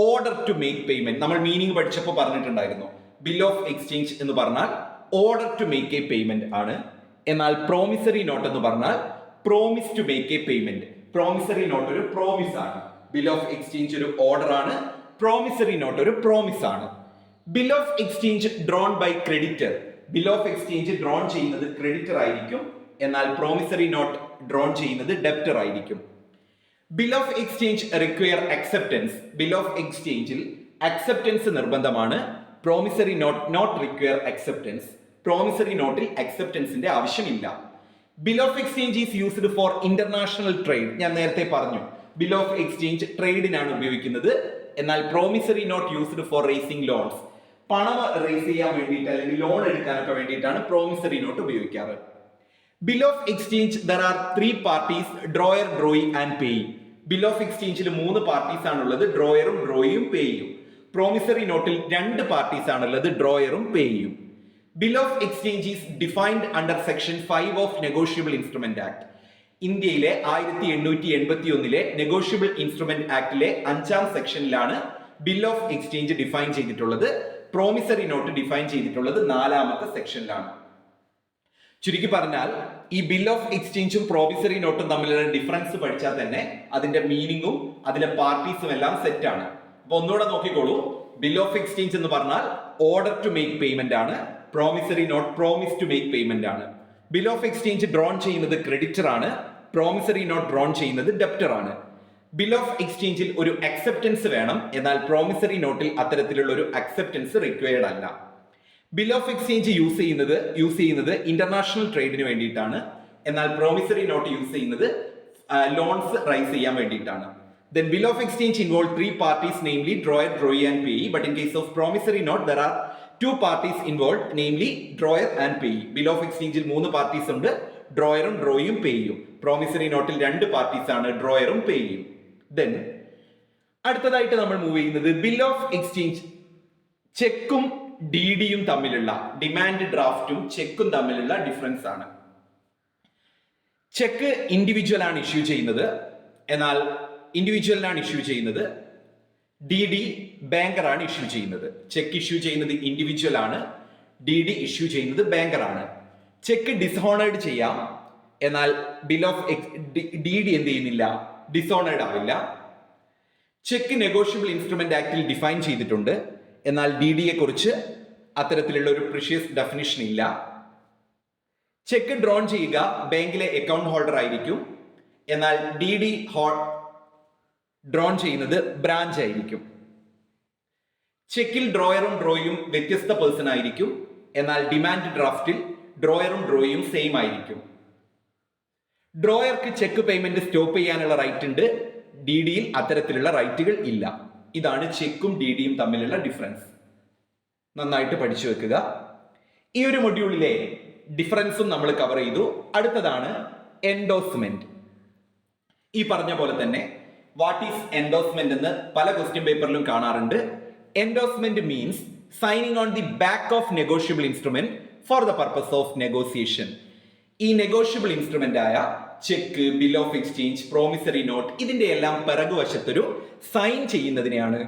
ഓർഡർ ടു മേക്ക് പേയ്മെന്റ്. നമ്മൾ മീനിങ് പഠിച്ചപ്പോൾ പറഞ്ഞിട്ടുണ്ടായിരുന്നു. ബിൽ ഓഫ് എക്സ്ചേഞ്ച് എന്ന് പറഞ്ഞാൽ order to make a payment ആണ്. എന്നാൽ പ്രോമിസറി നോട്ട് എന്ന് പറഞ്ഞാൽ promise to make a payment. Promissory note ഒരു പ്രോമിസ് ആണ്. ബിൽ ഓഫ് എക്സ്ചേഞ്ച് ഒരു ഓർഡർ ആണ്. പ്രോമിസറി നോട്ട് ഒരു പ്രോമിസ് ആണ്. Bill of exchange drawn by creditor. Bill of exchange drawn ചെയ്യുന്നത് ക്രെഡിറ്റർ ആയിരിക്കും. എന്നാൽ പ്രോമിസറി നോട്ട് ഡ്രോൺ ചെയ്യുന്നത് ഡെപ്റ്റർ ആയിരിക്കും. Bill of exchange require acceptance. Bill of എക്സ്ചേഞ്ചിൽ അക്സെപ്റ്റൻസ് നിർബന്ധമാണ്. Promissory note not require acceptance. Promissory നോട്ടിൽ അക്സെപ്റ്റൻസിന്റെ ആവശ്യമില്ല. Bill of exchange is used for international trade. ഞാൻ നേരത്തെ പറഞ്ഞു, ബിൽ ഓഫ് എക്സ്ചേഞ്ച് ട്രേഡിനാണ് ഉപയോഗിക്കുന്നത്. എന്നാൽ promissory note used for raising loans. പണം റേസ് ചെയ്യാൻ വേണ്ടിയിട്ട്, അല്ലെങ്കിൽ ലോൺ എടുക്കാനൊക്കെ വേണ്ടിയിട്ടാണ് പ്രോമിസറി നോട്ട് ഉപയോഗിക്കാറ്. Bill of exchange there are 3 parties, drawer, drawee and payee. Bill of എക്സ്ചേഞ്ചിൽ 3 പാർട്ടീസ് ആണുള്ളത്, ഡ്രോയറും ഡ്രോയിയും പേയും. പ്രോമിസറി നോട്ടിൽ 2 പാർട്ടീസ് ആണുള്ളത്, ഡ്രോയറും പേയും. Bill of exchange is defined under section 5 of negotiable instrument act. ഇന്ത്യയിലെ 1881 നെഗോഷ്യബിൾ ഇൻസ്ട്രുമെന്റ് ആക്ടിലെ 5ാം സെക്ഷനിലാണ് ബിൽ ഓഫ് എക്സ്ചേഞ്ച് ഡിഫൈൻ ചെയ്തിട്ടുള്ളത്. പ്രോമിസറി നോട്ട് ഡിഫൈൻ ചെയ്തിട്ടുള്ളത് 4ാമത്തെ സെക്ഷനിലാണ്. ചുരുക്കി പറഞ്ഞാൽ ഈ ബിൽ ഓഫ് എക്സ്ചേഞ്ചും പ്രോമിസറി നോട്ടും തമ്മിലുള്ള ഡിഫറൻസ് പഠിച്ചാൽ തന്നെ അതിന്റെ മീനിങ്ങും അതിലെ പാർട്ടീസും എല്ലാം സെറ്റ് ആണ്. അപ്പൊ ഒന്നുകൂടെ നോക്കിക്കോളൂ. ബിൽ ഓഫ് എക്സ്ചേഞ്ച് എന്ന് പറഞ്ഞാൽ ഓർഡർ ടു മേക്ക് പേയ്മെന്റ് ആണ്. Promissory note promise to make payment ആണ്. ബിൽ ഓഫ് എക്സ്ചേഞ്ച് ഡ്രോൺ ചെയ്യുന്നത് ക്രെഡിറ്റർ ആണ്. പ്രോമിസറി നോട്ട് ഡ്രോൺ ചെയ്യുന്നത് ഡെപ്റ്റർ ആണ്. ബിൽ ഓഫ് എക്സ്ചേഞ്ചിൽ ഒരു അക്സെപ്റ്റൻസ് വേണം, എന്നാൽ പ്രോമിസറി നോട്ടിൽ അത്തരത്തിലുള്ള ഒരു അക്സെപ്റ്റൻസ് റിക്വയർഡ് അല്ല. ബിൽ ഓഫ് എക്സ്ചേഞ്ച് യൂസ് ചെയ്യുന്നത് ഇന്റർനാഷണൽ ട്രേഡിന് വേണ്ടിയിട്ടാണ്, എന്നാൽ പ്രോമിസറി നോട്ട് യൂസ് ചെയ്യുന്നത് ലോൺസ് റൈസ് ചെയ്യാൻ വേണ്ടിയിട്ടാണ്. Then bill of exchange involved 3 parties, namely drawer, drawee and payee. But in case of promissory note, there are 2 parties involved, namely drawer and payee. Bill of exchange il 3 parties ഉണ്ട്, ഡ്രോയറും ഡ്രോയും പേയും. Promissory നോട്ടിൽ 2 parties ആണ്, ഡ്രോയറും പേയും. Then അടുത്തതായിട്ട് നമ്മൾ move ചെയ്യുന്നത് bill of exchange ചെക്കും DDയും തമ്മിലുള്ള, demand ഡ്രാഫ്റ്റും ചെക്കും തമ്മിലുള്ള difference ആണ്. Check individual ആണ് ഇഷ്യൂ ചെയ്യുന്നത്, എന്നാൽ ഇൻഡിവിജ്വലിനാണ് ഇഷ്യൂ ചെയ്യുന്നത്. DD ബാങ്കർ ആണ് ഇഷ്യൂ ചെയ്യുന്നത്. ചെക്ക് ഇഷ്യൂ ചെയ്യുന്നത് ഇൻഡിവിജ്വൽ ആണ്, DD ഇഷ്യൂ ചെയ്യുന്നത് ബാങ്കർ ആണ്. ചെക്ക് ഡിസ്ഹോണേർഡ് ചെയ്യാം, എന്നാൽ ബിൽ ഓഫ് DD എന്ത് ചെയ്യുന്നില്ല, ഡിസോണേർഡ് ആവില്ല. ചെക്ക് നെഗോഷ്യബിൾ ഇൻസ്ട്രുമെന്റ് ആക്ടിൽ ഡിഫൈൻ ചെയ്തിട്ടുണ്ട്, എന്നാൽ DDയെ കുറിച്ച് അത്തരത്തിലുള്ള ഒരു പ്രിഷ്യസ് ഡെഫിനിഷൻ ഇല്ല. ചെക്ക് ഡ്രോൺ ചെയ്യുക ബാങ്കിലെ അക്കൗണ്ട് ഹോൾഡർ ആയിരിക്കും, എന്നാൽ DD ഡ്രോൺ ചെയ്യുന്നത് ബ്രാഞ്ച് ആയിരിക്കും. ചെക്കിൽ ഡ്രോയറും ഡ്രോയും വ്യത്യസ്ത പേഴ്സൺ ആയിരിക്കും, എന്നാൽ ഡിമാൻഡ് ഡ്രാഫ്റ്റിൽ ഡ്രോയറും ഡ്രോയും സെയിം ആയിരിക്കും. ഡ്രോയർക്ക് ചെക്ക് പേയ്മെന്റ് സ്റ്റോപ്പ് ചെയ്യാനുള്ള റൈറ്റ് ഉണ്ട്, DDയിൽ അത്തരത്തിലുള്ള റൈറ്റുകൾ ഇല്ല. ഇതാണ് ചെക്കും DDയും തമ്മിലുള്ള ഡിഫറൻസ്. നന്നായിട്ട് പഠിച്ചു വെക്കുക. ഈ ഒരു മൊഡ്യൂളിലെ ഡിഫറൻസും നമ്മൾ കവർ ചെയ്തു. അടുത്തതാണ് എൻഡോസ്മെന്റ്. ഈ പറഞ്ഞ പോലെ തന്നെ വാട്ട് ഈസ് എൻഡോസ്മെന്റ് എന്ന് പല ക്വസ്റ്റ്യൻ പേപ്പറിലും കാണാറുണ്ട്. Endorsement means signing on the back of negotiable instrument for the purpose of negotiation. ഈ നെഗോഷ്യബിൾ ഇൻസ്ട്രുമെന്റ് ആയ check, bill of exchange, promissory not, ഇതിന്റെ എല്ലാം പിറകുവശത്തൊരു സൈൻ ചെയ്യുന്നതിനെയാണ്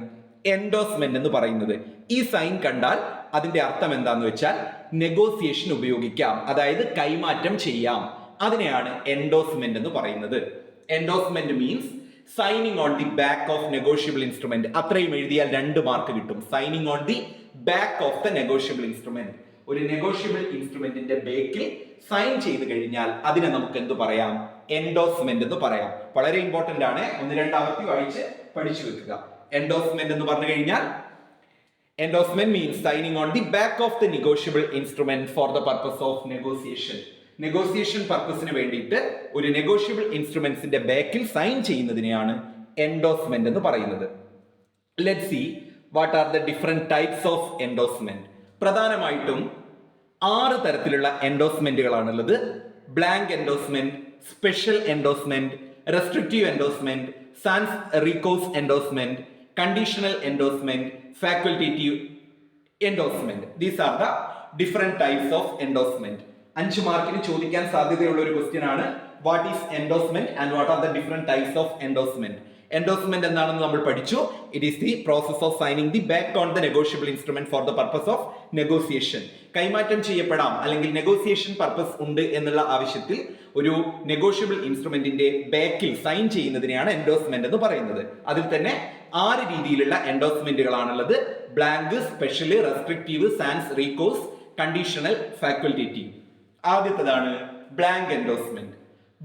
എൻഡോസ്മെന്റ് എന്ന് പറയുന്നത്. ഈ സൈൻ കണ്ടാൽ അതിന്റെ അർത്ഥം എന്താന്ന് വെച്ചാൽ നെഗോസിയേഷൻ ഉപയോഗിക്കാം, അതായത് കൈമാറ്റം ചെയ്യാം. അതിനെയാണ് എൻഡോസ്മെന്റ് എന്ന് പറയുന്നത്. Endorsement means signing on the back of negotiable instrument. അത്രയും എഴുതിയാൽ 2 മാർക്ക് കിട്ടും. Signing on the back of the negotiable instrument. ഒരു നെഗോഷ്യബിൾ ഇൻസ്ട്രുമെന്റിന്റെ ബേക്കിൽ സൈൻ ചെയ്ത് കഴിഞ്ഞാൽ അതിനെ നമുക്ക് എന്ത് പറയാം, എൻഡോസ്മെന്റ് എന്ന് പറയാം. വളരെ ഇമ്പോർട്ടന്റ് ആണ്, 1-2 ആവർത്തി വായിച്ച് പഠിച്ചു വെക്കുക. എൻഡോസ്മെന്റ് എന്ന് പറഞ്ഞു കഴിഞ്ഞാൽ endorsement means signing on the back of the negotiable instrument for the purpose of negotiation. Negotiation പർപ്പസിന് വേണ്ടിയിട്ട് ഒരു നെഗോഷ്യബിൾ ഇൻസ്ട്രുമെന്റ്സിന്റെ ബാക്കിൽ സൈൻ ചെയ്യുന്നതിനെയാണ് എൻഡോസ്മെന്റ് എന്ന് പറയുന്നത്. Let's see what are the different types of endorsement. പ്രധാനമായിട്ടും 6 തരത്തിലുള്ള എൻഡോസ്മെന്റുകളാണുള്ളത്. Blank endorsement, special endorsement, restrictive endorsement, sans recourse endorsement, conditional endorsement, facultative endorsement. These are the different types of endorsement. 5 മാർക്കിന് ചോദിക്കാൻ സാധ്യതയുള്ള ഒരു question ആണ് what is endorsement and what are the different types of endorsement. Endorsement എന്താണെന്ന് നമ്മൾ പഠിച്ചു. It is the process of signing the back on the negotiable instrument for the purpose of negotiation. കൈമാറ്റം ചെയ്യപ്പെടാം അല്ലെങ്കിൽ നെഗോസിയേഷൻ പർപ്പസ് ഉണ്ട് എന്നുള്ള ആവശ്യത്തിൽ ഒരു negotiable ഇൻസ്ട്രുമെന്റിന്റെ ബാക്കിൽ സൈൻ ചെയ്യുന്നതിനെയാണ് എൻഡോസ്മെന്റ് എന്ന് പറയുന്നത്. അതിൽ തന്നെ 6 രീതിയിലുള്ള എൻഡോസ്മെന്റുകളാണുള്ളത്. Blank, special, restrictive, sans recourse, conditional, facultative. ആദ്യത്തേതാണ് ബ്ലാങ്ക് എൻഡോസ്മെന്റ്.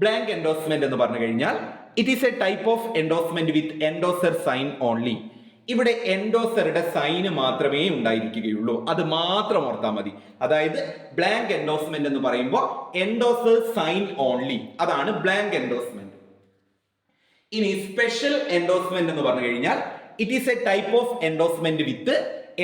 ബ്ലാങ്ക് എൻഡോസ്മെന്റ് എന്ന് പറഞ്ഞു കഴിഞ്ഞാൽ it is a type of endorsement with endorser sign only. ഇവിടെ എൻഡോസറുടെ സൈന് മാത്രമേ ഉണ്ടായിരിക്കുകയുള്ളൂ, അത് മാത്രം ഓർത്താൽ മതി. അതായത് ബ്ലാങ്ക് എൻഡോസ്മെന്റ് എന്ന് പറയുമ്പോൾ എൻഡോസർ സൈൻ ഓൺലി, അതാണ് ബ്ലാങ്ക് എൻഡോസ്മെന്റ്. ഇനി സ്പെഷ്യൽ എൻഡോസ്മെന്റ് എന്ന് പറഞ്ഞു കഴിഞ്ഞാൽ it is a type of endorsement with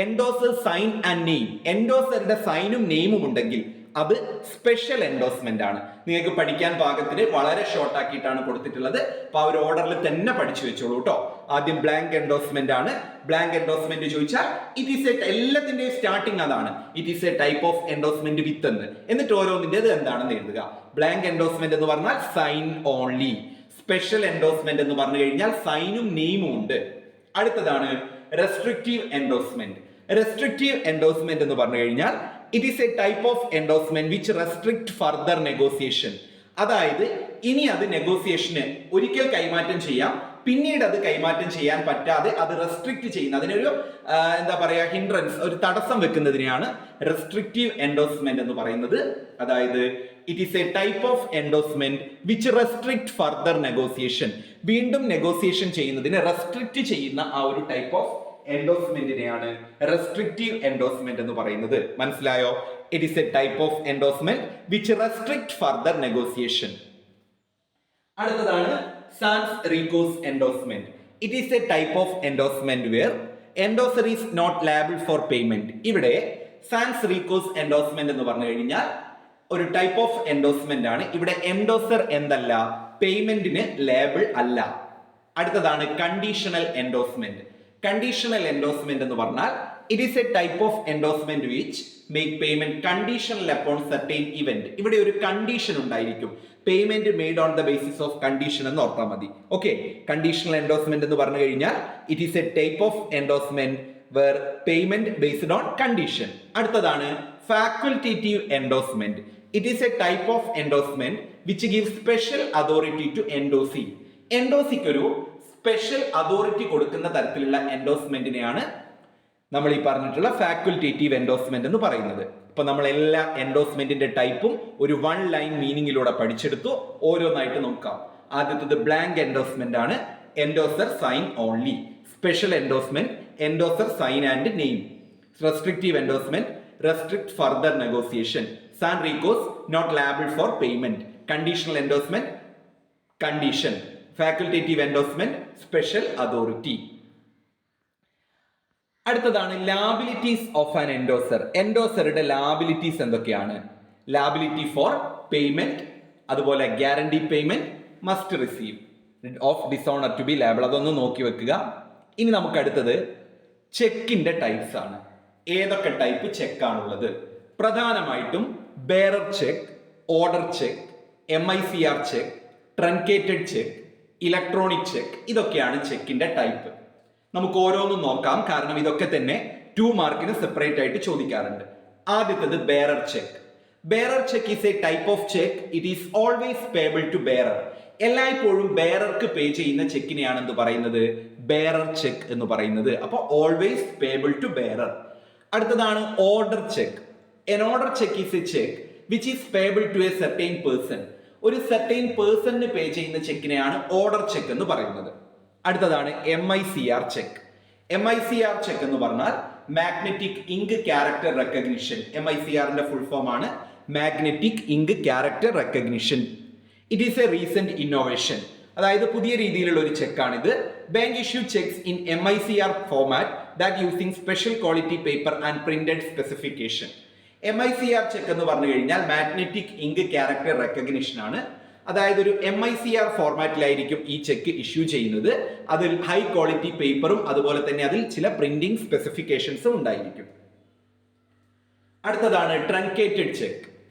endorser sign and name. എൻഡോസറുടെ സൈനും നെയിമും ഉണ്ടെങ്കിൽ അത് സ്പെഷ്യൽ എൻഡോസ്മെന്റ് ആണ്. നിങ്ങൾക്ക് പഠിക്കാൻ പാകത്തിന് വളരെ ഷോർട്ട് ആക്കിയിട്ടാണ് കൊടുത്തിട്ടുള്ളത്. അപ്പൊ ആ ഒരു ഓർഡറിൽ തന്നെ പഠിച്ചു വെച്ചോളൂ കേട്ടോ. ആദ്യം ബ്ലാങ്ക് എൻഡോസ്മെന്റ് ആണ്. ബ്ലാങ്ക് എൻഡോസ്മെന്റ് ചോദിച്ചാൽ ഇറ്റ് ഈസ് എ, എല്ലാത്തിന്റെയും സ്റ്റാർട്ടിങ് അതാണ്, it is a type of endorsement with എന്ന്, എന്നിട്ട് ഓരോന്നിന്റെ എന്താണെന്ന് എഴുതുക. ബ്ലാങ്ക് എൻഡോസ്മെന്റ് എന്ന് പറഞ്ഞാൽ സൈൻ ഓൺലി. സ്പെഷ്യൽ എൻഡോസ്മെന്റ് എന്ന് പറഞ്ഞു കഴിഞ്ഞാൽ സൈനും നെയിമും ഉണ്ട്. അടുത്തതാണ് റെസ്ട്രിക്റ്റീവ് എൻഡോസ്മെന്റ്. റെസ്ട്രിക്റ്റീവ് എൻഡോസ്മെന്റ് എന്ന് പറഞ്ഞു കഴിഞ്ഞാൽ it is a type of endorsement which restrict further negotiation. അതായത് ഇനി അത് നെഗോസിയേഷന് ഒരിക്കൽ കൈമാറ്റം ചെയ്യാം, പിന്നീട് അത് കൈമാറ്റം ചെയ്യാൻ പറ്റാതെ അത് റെസ്ട്രിക്ട് ചെയ്യുന്ന, അതിനൊരു എന്താ പറയാ, ഹിൻഡ്രൻസ്, ഒരു തടസ്സം വെക്കുന്നതിനെയാണ് റെസ്ട്രിക്റ്റീവ് എൻഡോസ്മെന്റ് എന്ന് പറയുന്നത്. അതായത് it is a type of endorsement which restrict further negotiation. വീണ്ടും നെഗോസിയേഷൻ ചെയ്യുന്നതിന് റെസ്ട്രിക്ട് ചെയ്യുന്ന ആ ഒരു ടൈപ്പ് ഓഫ് എൻഡോസ്മെന്റിനെയാണ് റെസ്ട്രിക്റ്റീവ് എൻഡോസ്മെന്റ് എന്ന് പറയുന്നത്. മനസ്സിലായോ? It is a type of endorsement which restrict further negotiation. അടുത്തതാണ് sans recourse endorsement. It is a type of endorsement where endorser is not liable for payment. ഇവിടെ sans recourse endorsement എന്ന് പറഞ്ഞു കഴിഞ്ഞാൽ ഒരു type of endorsement ആണ്. ഇവിടെ endorser എന്തല്ല, പേയ്മെന്റിന് label അല്ല. അടുത്തതാണ് കണ്ടീഷണൽ എൻഡോസ്മെന്റ്. കണ്ടീഷണൽ എൻഡോസ്മെന്റ് എന്ന് പറഞ്ഞാൽ it is a type of endorsement which make payment conditional upon certain event. ഇവിടെ ഒരു കണ്ടീഷൻ ഉണ്ടായിരിക്കും, payment made on the basis of condition എന്ന് ഓർത്താൽ മതി. ഓക്കെ, കണ്ടീഷണൽ എൻഡോസ്മെന്റ് എന്ന് പറഞ്ഞു കഴിഞ്ഞാൽ it is a type of endorsement where payment based on condition. അടുത്തതാണ് facultative endorsement. It is a type of endorsement which give special authority to endorsee. എൻഡോസിക്ക് ഒരു special authority കൊടുക്കുന്ന തരത്തിലുള്ള എൻഡോസ്മെന്റിനെയാണ് നമ്മൾ ഈ പറഞ്ഞിട്ടുള്ള ഫാക്കൽറ്റേറ്റീവ് എൻഡോസ്മെന്റ് എന്ന് പറയുന്നത്. ഇപ്പൊ നമ്മൾ എല്ലാ എൻഡോസ്മെന്റിന്റെ ടൈപ്പും ഒരു വൺ ലൈൻ മീനിങ്ങിലൂടെ പഠിച്ചെടുത്തു. ഓരോന്നായിട്ട് നോക്കാം. ആദ്യത്തത് ബ്ലാങ്ക് എൻഡോസ്മെന്റ് ആണ്. Endorser sign only. Special endorsement endorser sign and name. Restrictive endorsement restrict further negotiation. Sans recourse not liable for payment. Conditional endorsement condition. Facultative endorsement special authority. അടുത്തതാണ് liabilities of an endorser. എൻഡോസറുടെ liabilities എന്തൊക്കെയാണ്? Liability for payment, അതുപോലെ guarantee payment, must receive, of dishonour to be liable. അതൊന്ന് നോക്കി വെക്കുക. ഇനി നമുക്ക് അടുത്തത് ചെക്കിന്റെ ടൈപ്സ് ആണ്. ഏതൊക്കെ ടൈപ്പ് ചെക്ക് ആണുള്ളത്? പ്രധാനമായിട്ടും bearer check, order check, MICR check, truncated check, electronic check. ഇതൊക്കെയാണ് ചെക്കിന്റെ ടൈപ്പ്. നമുക്ക് ഓരോന്നും നോക്കാം, കാരണം ഇതൊക്കെ തന്നെ 2 മാർക്കിന് സെപ്പറേറ്റ് ആയിട്ട് ചോദിക്കാറുണ്ട്. ആദ്യത്തേത് bearer cheque. Bearer cheque is a type of cheque. It is always payable to bearer. എല്ലായ്പ്പോഴും ബെയറർക്ക് പേ ചെയ്യുന്ന ചെക്കിനെയാണ് എന്ത് പറയുന്നത്? ബെയറർ ചെക്ക് എന്ന് പറയുന്നത്. അപ്പോൾ ഓൾവേസ് പേബിൾ ടു ബെയറർ. അടുത്തതാണ് order cheque. An order cheque is a cheque which is payable to a certain person. ഒരു സെർട്ടൈൻ പേഴ്സണിന് പേ ചെയ്യുന്ന ചെക്കിനെയാണ് ഓർഡർ ചെക്ക് എന്ന് പറയുന്നത്. അടുത്തതാണ് MICR ചെക്ക്. MICR ചെക്ക് എന്ന് പറഞ്ഞാൽ മാഗ്നറ്റിക് ഇങ്ക് ക്യാരക്ടർ റെക്കഗ്നിഷൻ. MICRന്റെ ഫുൾ ഫോം ആണ് magnetic ink character recognition. It is a recent innovation. അതായത് പുതിയ രീതിയിലുള്ള ഒരു ചെക്കാണിത്. Bank issue cheques in MICR format that using special quality paper and printed specification. MICR cheque എന്ന് പറഞ്ഞു കഴിഞ്ഞാൽ മാഗ്നറ്റിക് ഇങ്ക് ക്യാരക്ടർ റെക്കഗ്നിഷൻ ആണ്. അതായത് ഒരു MICR ഫോർമാറ്റിലായിരിക്കും ഈ ചെക്ക് ഇഷ്യൂ ചെയ്യുന്നത്. അതിൽ ഹൈ ക്വാളിറ്റി പേപ്പറും അതുപോലെ തന്നെ അതിൽ ചില പ്രിന്റിംഗ് സ്പെസിഫിക്കേഷൻസും ഉണ്ടായിരിക്കും. അടുത്തതാണ് truncated check.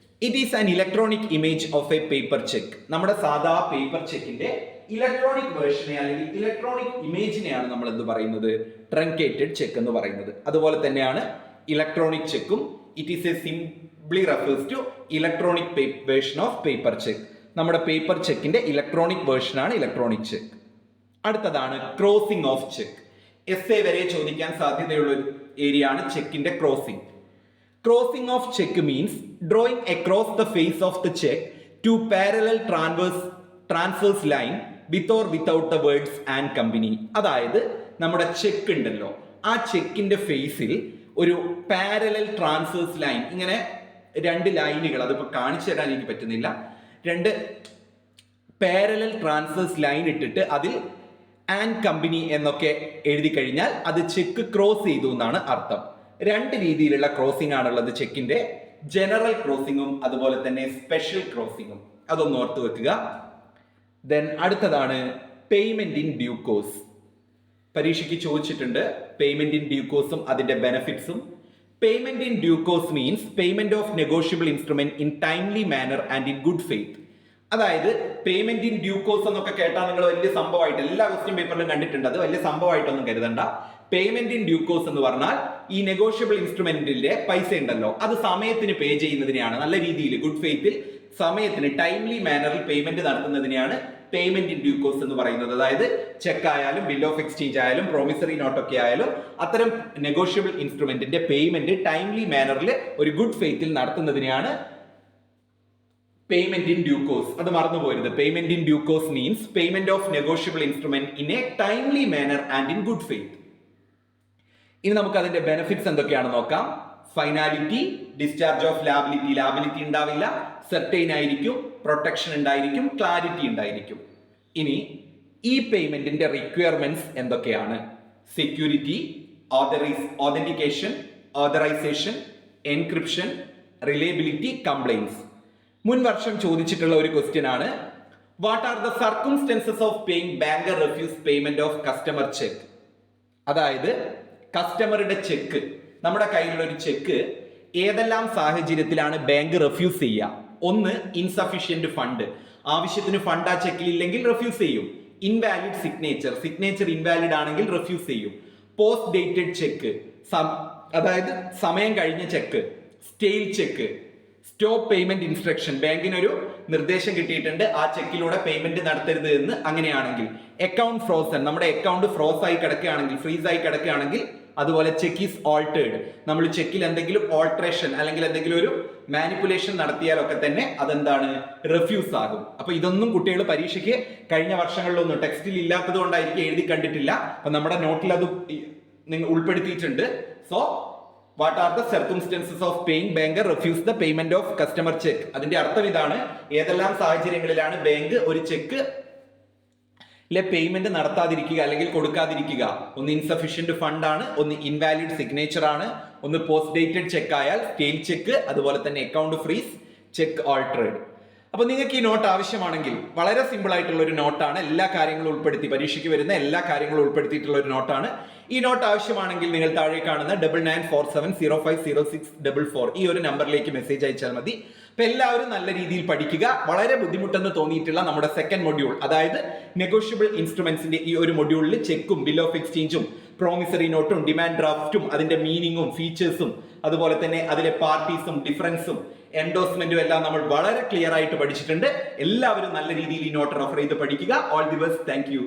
It is an electronic image of A paper cheque. നമ്മുടെ സാധാ പേപ്പർ ചെക്കിന്റെ ഇലക്ട്രോണിക് വേർഷനെ അല്ലെങ്കിൽ ഇലക്ട്രോണിക് ഇമേജിനെയാണ് നമ്മൾ എന്ത് പറയുന്നത്? ട്രങ്കേറ്റഡ് ചെക്ക് എന്ന് പറയുന്നത്. അതുപോലെ തന്നെയാണ് ഇലക്ട്രോണിക് ചെക്കും. It is a simply refers to electronic version of paper cheque. നമ്മുടെ പേപ്പർ ചെക്കിന്റെ ഇലക്ട്രോണിക് വേർഷൻ ആണ് ഇലക്ട്രോണിക് ചെക്ക്. അടുത്തതാണ് ക്രോസിംഗ് ഓഫ് ചെക്ക്. എസ്എ വരെ ചോദിക്കാൻ സാധ്യതയുള്ള ഒരു ഏരിയ ആണ് ചെക്കിന്റെ crossing. Crossing of cheque means drawing across the face of the cheque to parallel transverse line with or without the words and company. അതായത് നമ്മുടെ ചെക്ക് ഉണ്ടല്ലോ, ആ ചെക്കിന്റെ ഫേസിൽ ഒരു പാരലൽ ട്രാൻസ്വേഴ്സ് ലൈൻ, ഇങ്ങനെ 2 ലൈനുകൾ, അതിപ്പോ കാണിച്ചു തരാൻ എനിക്ക് പറ്റുന്നില്ല, 2 പാരലൽ ട്രാൻസ്വേഴ്സ് ലൈൻ ഇട്ടിട്ട് അതിൽ ആൻഡ് കമ്പനി എന്നൊക്കെ എഴുതി കഴിഞ്ഞാൽ അത് ചെക്ക് ക്രോസ് ചെയ്തു എന്നാണ് അർത്ഥം. 2 രീതിയിലുള്ള ക്രോസിംഗ് ആണുള്ളത് ചെക്കിന്റെ. ജനറൽ ക്രോസിംഗും അതുപോലെ തന്നെ സ്പെഷ്യൽ ക്രോസിംഗും അതൊന്ന് ഓർത്ത് വെക്കുക. ദെൻ അടുത്തതാണ് പേയ്മെന്റ് ഇൻ ഡ്യൂ കോഴ്സ്. പരീക്ഷയ്ക്ക് ചോദിച്ചിട്ടുണ്ട് പേയ്മെന്റ് ഇൻ ഡ്യൂ കോഴ്സും അതിന്റെ ബെനിഫിറ്റ്സും. Payment in due course means payment of negotiable instrument in timely manner and in good faith. അതായത് പേയ്മെന്റ് ഇൻ ഡ്യൂ കോഴ്സ് എന്നൊക്കെ കേട്ടാൽ നിങ്ങൾ വലിയ സംഭവമായിട്ട് എല്ലാ ക്വസ്റ്റ്യൻ പേപ്പറിലും കണ്ടിട്ടുണ്ട്, അത് വലിയ സംഭവമായിട്ടൊന്നും കരുതണ്ട. പേയ്മെന്റ് ഇൻ ഡ്യൂ കോഴ്സ് എന്ന് പറഞ്ഞാൽ ഈ നെഗോഷ്യബിൾ ഇൻസ്ട്രുമെന്റിന്റെ പൈസ ഉണ്ടല്ലോ അത് സമയത്തിന് പേ ചെയ്യുന്നതിനെയാണ്, നല്ല രീതിയിൽ ഗുഡ് ഫെയ്ത്തിൽ സമയത്തിന് ടൈംലി മാനറിൽ പേയ്മെന്റ് നടത്തുന്നതിനെയാണ് പേയ്മെന്റ് ഇൻ ഡ്യൂ കോഴ്സ് എന്ന് പറയുന്നത്. അതായത് ചെക്ക് ആയാലും ബിൽ ഓഫ് എക്സ്ചേഞ്ച് ആയാലും പ്രോമിസറി നോട്ടൊക്കെ ആയാലും അത്തരം നെഗോഷ്യബിൾ ഇൻസ്ട്രുമെന്റിന്റെ പേയ്മെന്റ് ടൈംലി മാനറിൽ ഒരു ഗുഡ് ഫെയ്ത്തിൽ നടത്തുന്നതിനെയാണ് പേയ്മെന്റ് ഇൻ ഡ്യൂ കോഴ്സ്. അത് മറന്നുപോകരുത്. Payment in due course means payment of negotiable instrument in a timely manner and in good faith. ഇനി നമുക്ക് അതിന്റെ ബെനിഫിറ്റ്സ് എന്തൊക്കെയാണെന്ന് നോക്കാം. Finality, discharge of liability, liability ഉണ്ടാവില്ല, സെർട്ടൈൻ ആയിരിക്കും, പ്രൊട്ടക്ഷൻ ഉണ്ടായിരിക്കും, ക്ലാരിറ്റി ഉണ്ടായിരിക്കും. ഇനി ഈ പേയ്മെന്റിന്റെ റിക്വയർമെന്റ്സ് എന്തൊക്കെയാണ്? Security, authentication, authorisation, encryption, reliability, compliance. മുൻ വർഷം ചോദിച്ചിട്ടുള്ള ഒരു ക്വസ്റ്റ്യൻ ആണ്. What are the circumstances of paying banker refuse payment of customer cheque? അതായത് കസ്റ്റമറുടെ ചെക്ക്, നമ്മുടെ കയ്യിലുള്ള ഒരു ചെക്ക് ഏതെല്ലാം സാഹചര്യത്തിലാണ് ബാങ്ക് റിഫ്യൂസ് ചെയ്യുക? ഒന്ന്, ഇൻസഫിഷ്യന്റ് ഫണ്ട്, ആവശ്യത്തിന് ഫണ്ട് ആ ചെക്കിൽ ഇല്ലെങ്കിൽ റിഫ്യൂസ് ചെയ്യും. ഇൻവാലിഡ് സിഗ്നേച്ചർ, സിഗ്നേച്ചർ ഇൻവാലിഡ് ആണെങ്കിൽ റിഫ്യൂസ് ചെയ്യും. പോസ്റ്റ് ഡേറ്റഡ് ചെക്ക്, അതായത് സമയം കഴിഞ്ഞ cheque. Stale cheque, stop payment instruction, ബാങ്കിനൊരു നിർദ്ദേശം കിട്ടിയിട്ടുണ്ട് ആ ചെക്കിലൂടെ പേയ്മെന്റ് നടത്തരുത് എന്ന്. അങ്ങനെയാണെങ്കിൽ അക്കൗണ്ട് ഫ്രോസൺ, നമ്മുടെ അക്കൗണ്ട് ഫ്രോസ് ആയി കിടക്കുകയാണെങ്കിൽ, ഫ്രീസ് ആയി കിടക്കുകയാണെങ്കിൽ. അതുപോലെ ചെക്ക് ഈസ് ഓൾട്ടേഡ്, നമ്മൾ ചെക്കിൽ എന്തെങ്കിലും ഓൾട്രേഷൻ അല്ലെങ്കിൽ എന്തെങ്കിലും ഒരു മാനിപ്പുലേഷൻ നടത്തിയാലൊക്കെ തന്നെ അതെന്താണ്, റിഫ്യൂസ് ആകും. അപ്പൊ ഇതൊന്നും കുട്ടികൾ പരീക്ഷയ്ക്ക് കഴിഞ്ഞ വർഷങ്ങളിലൊന്നും ടെക്സ്റ്റിൽ ഇല്ലാത്തത് കൊണ്ടായിരിക്കും എഴുതി കണ്ടിട്ടില്ല. അപ്പൊ നമ്മുടെ നോട്ടിൽ അത് ഉൾപ്പെടുത്തിയിട്ടുണ്ട്. So what are the circumstances of paying banker refuse the payment of customer check? അതിന്റെ അർത്ഥം ഇതാണ്. ഏതെല്ലാം സാഹചര്യങ്ങളിലാണ് ബാങ്ക് ഒരു ചെക്ക് പേയ്മെന്റ് നടത്താതിരിക്കുക അല്ലെങ്കിൽ കൊടുക്കാതിരിക്കുക? ഒന്ന് ഇൻസഫിഷ്യന്റ് ഫണ്ട് ആണ്, ഒന്ന് ഇൻവാലിഡ് സിഗ്നേച്ചർ ആണ്, ഒന്ന് പോസ്റ്റ് ഡേറ്റഡ് ചെക്ക് ആയാൽ സ്റ്റെയിൽ ചെക്ക്, അതുപോലെ തന്നെ അക്കൗണ്ട് ഫ്രീസ്, ചെക്ക് ഓൾട്ടേഡ്. അപ്പൊ നിങ്ങൾക്ക് ഈ നോട്ട് ആവശ്യമാണെങ്കിൽ വളരെ സിമ്പിൾ ആയിട്ടുള്ള ഒരു നോട്ടാണ്. എല്ലാ കാര്യങ്ങളും ഉൾപ്പെടുത്തി, പരീക്ഷയ്ക്ക് വരുന്ന എല്ലാ കാര്യങ്ങളും ഉൾപ്പെടുത്തിയിട്ടുള്ള ഒരു നോട്ടാണ്. ഈ നോട്ട് ആവശ്യമാണെങ്കിൽ നിങ്ങൾ താഴെ കാണുന്ന 9947050644 ഈ ഒരു നമ്പറിലേക്ക് മെസ്സേജ് അയച്ചാൽ മതി. അപ്പൊ എല്ലാവരും നല്ല രീതിയിൽ പഠിക്കുക. വളരെ ബുദ്ധിമുട്ടെന്ന് തോന്നിയിട്ടുള്ള നമ്മുടെ സെക്കൻഡ് മൊഡ്യൂൾ, അതായത് നെഗോഷ്യബിൾ ഇൻസ്ട്രുമെന്റ്സിന്റെ ഈ ഒരു മൊഡ്യൂളിൽ ചെക്കും ബിൽ ഓഫ് എക്സ്ചേഞ്ചും പ്രോമിസറി നോട്ടും ഡിമാൻഡ് ഡ്രാഫ്റ്റും അതിന്റെ മീനിങ്ങും ഫീച്ചേഴ്സും അതുപോലെ തന്നെ അതിലെ പാർട്ടീസും ഡിഫറൻസും എൻഡോസ്മെന്റും എല്ലാം നമ്മൾ വളരെ ക്ലിയർ ആയിട്ട് പഠിച്ചിട്ടുണ്ട്. എല്ലാവരും നല്ല രീതിയിൽ ഈ നോട്ട് റെഫർ ചെയ്ത് പഠിക്കുക. All the best. Thank you.